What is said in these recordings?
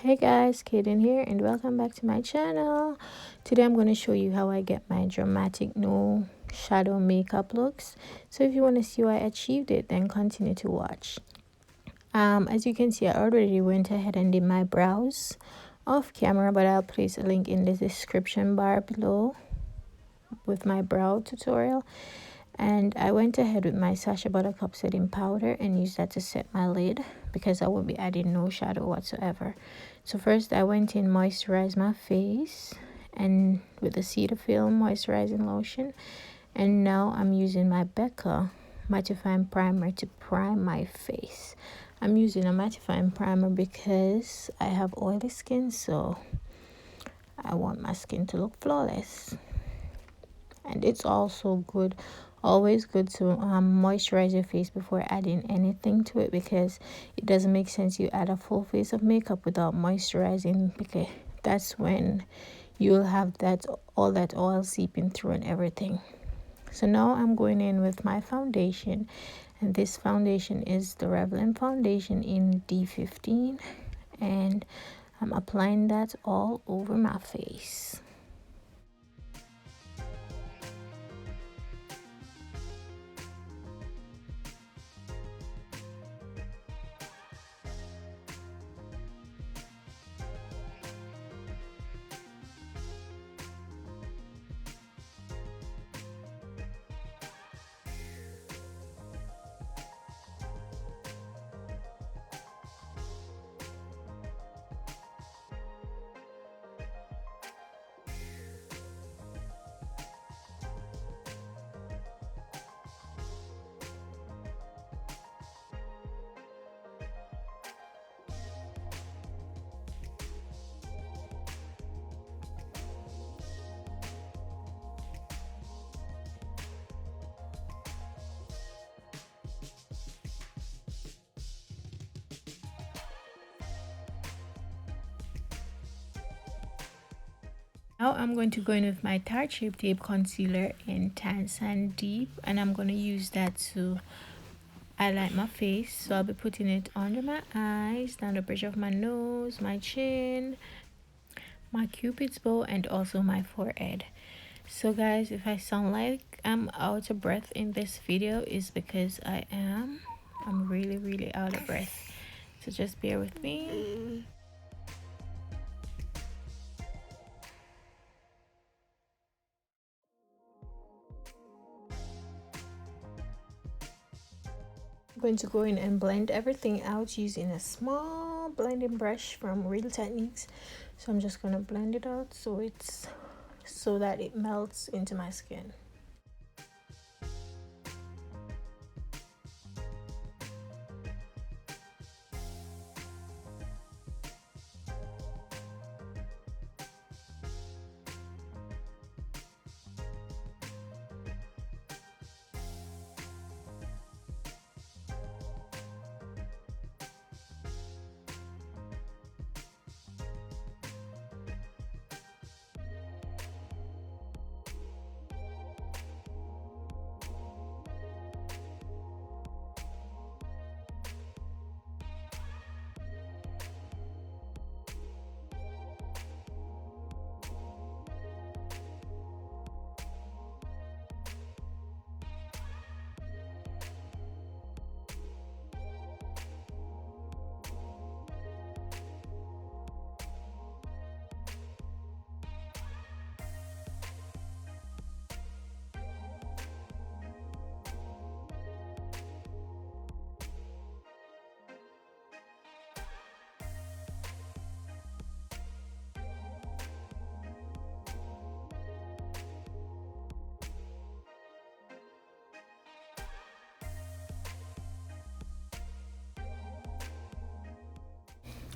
Hey guys, Kaden here and welcome back to my channel. Today I'm going to show you how I get my dramatic no shadow makeup looks. So if you want to see how I achieved it, then continue to watch. As you can see, I already went ahead and did my brows off camera, but I'll place a link in the description bar below with my brow tutorial. And I went ahead with my Sacha Buttercup setting powder and used that to set my lid because I will be adding no shadow whatsoever. So first I went in, moisturized my face and with the Cetaphil moisturizing lotion, and now I'm using my Becca mattifying primer to prime my face. I'm using a mattifying primer because I have oily skin, so I want my skin to look flawless. And it's also always good to moisturize your face before adding anything to it, because it doesn't make sense you add a full face of makeup without moisturizing, because that's when you'll have all that oil seeping through and everything. So now I'm going in with my foundation, and this foundation is the Revlon foundation in D15, and I'm applying that all over my face. Now I'm going to go in with my Tarte Shape Tape Concealer in Tan Sand Deep, and I'm going to use that to highlight my face. So I'll be putting it under my eyes, down the bridge of my nose, my chin, my cupid's bow, and also my forehead. So guys, if I sound like I'm out of breath in this video, is because I'm really out of breath. So just bear with me. I'm going to go in and blend everything out using a small blending brush from Real Techniques. So I'm just going to blend it out so that it melts into my skin.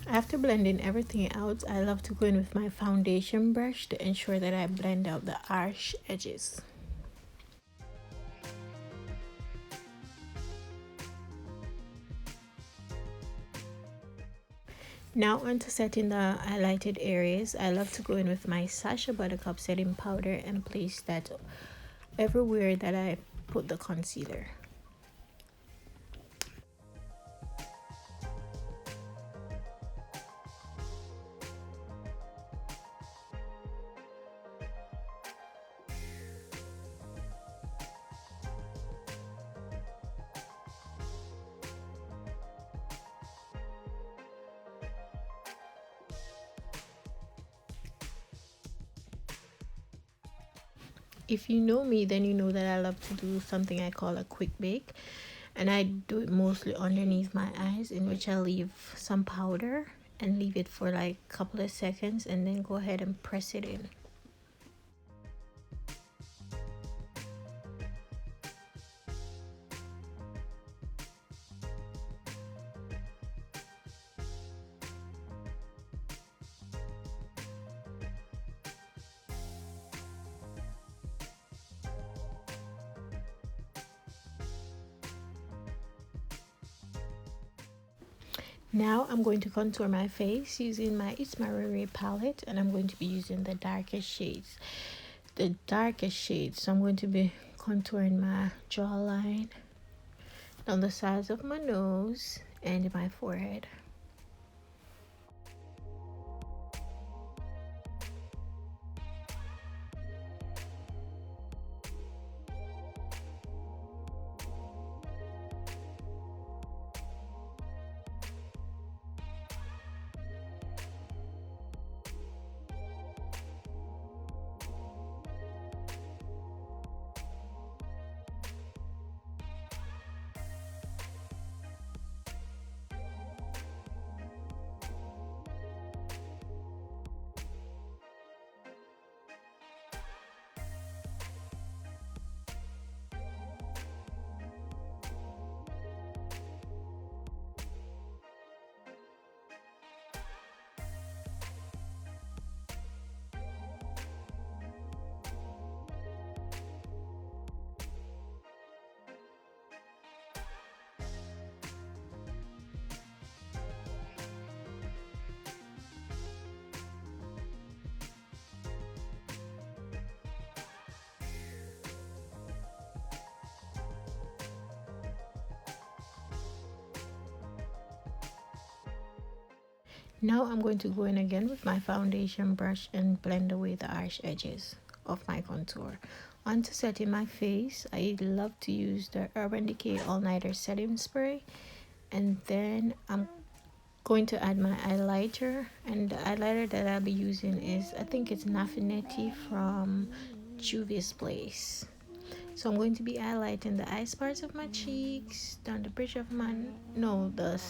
After blending everything out, I love to go in with my foundation brush to ensure that I blend out the harsh edges. Now on to setting the highlighted areas. I love to go in with my Sacha Buttercup setting powder and place that everywhere that I put the concealer. If you know me, then you know that I love to do something I call a quick bake, and I do it mostly underneath my eyes, in which I leave some powder and leave it for like a couple of seconds and then go ahead and press it in. Now I'm going to contour my face using my Itsmyrayeraye palette, and I'm going to be using the darkest shades. So I'm going to be contouring my jawline, down the sides of my nose, and my forehead. Now I'm going to go in again with my foundation brush and blend away the harsh edges of my contour. On to setting my face, I love to use the Urban Decay Allnighter setting spray, and then I'm going to add my highlighter, and the highlighter that I'll be using is, I think it's Nafertiti from Juvias place. So I'm going to be highlighting the eyes parts of my cheeks, down the bridge of my the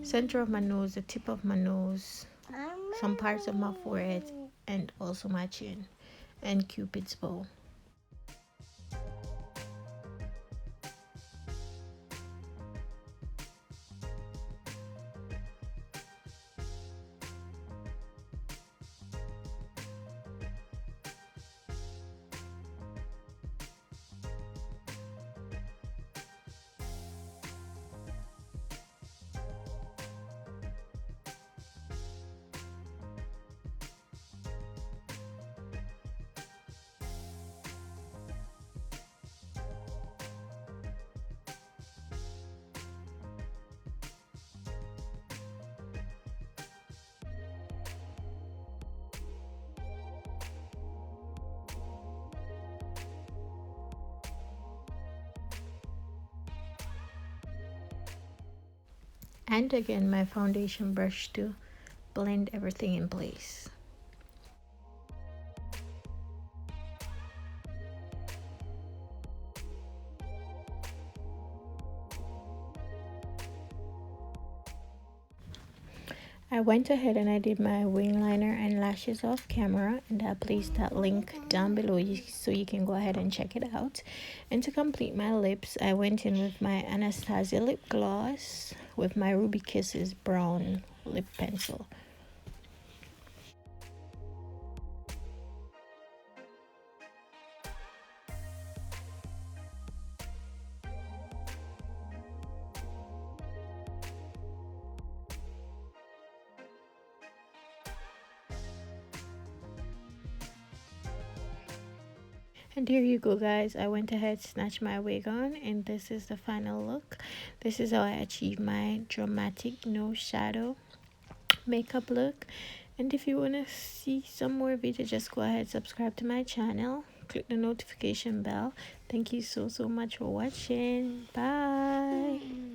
center of my nose, the tip of my nose, some parts of my forehead, and also my chin and Cupid's bow. And again, my foundation brush to blend everything in place. I went ahead and I did my wing liner and lashes off camera, and I placed that link down below so you can go ahead and check it out. And to complete my lips, I went in with my Anastasia lip gloss with my Ruby Kisses brown lip pencil. And there you go, guys. I went ahead, snatched my wig on, and this is the final look. This is how I achieved my dramatic no shadow makeup look. And if you want to see some more videos, just go ahead, subscribe to my channel, click the notification bell. Thank you so much for watching. Bye.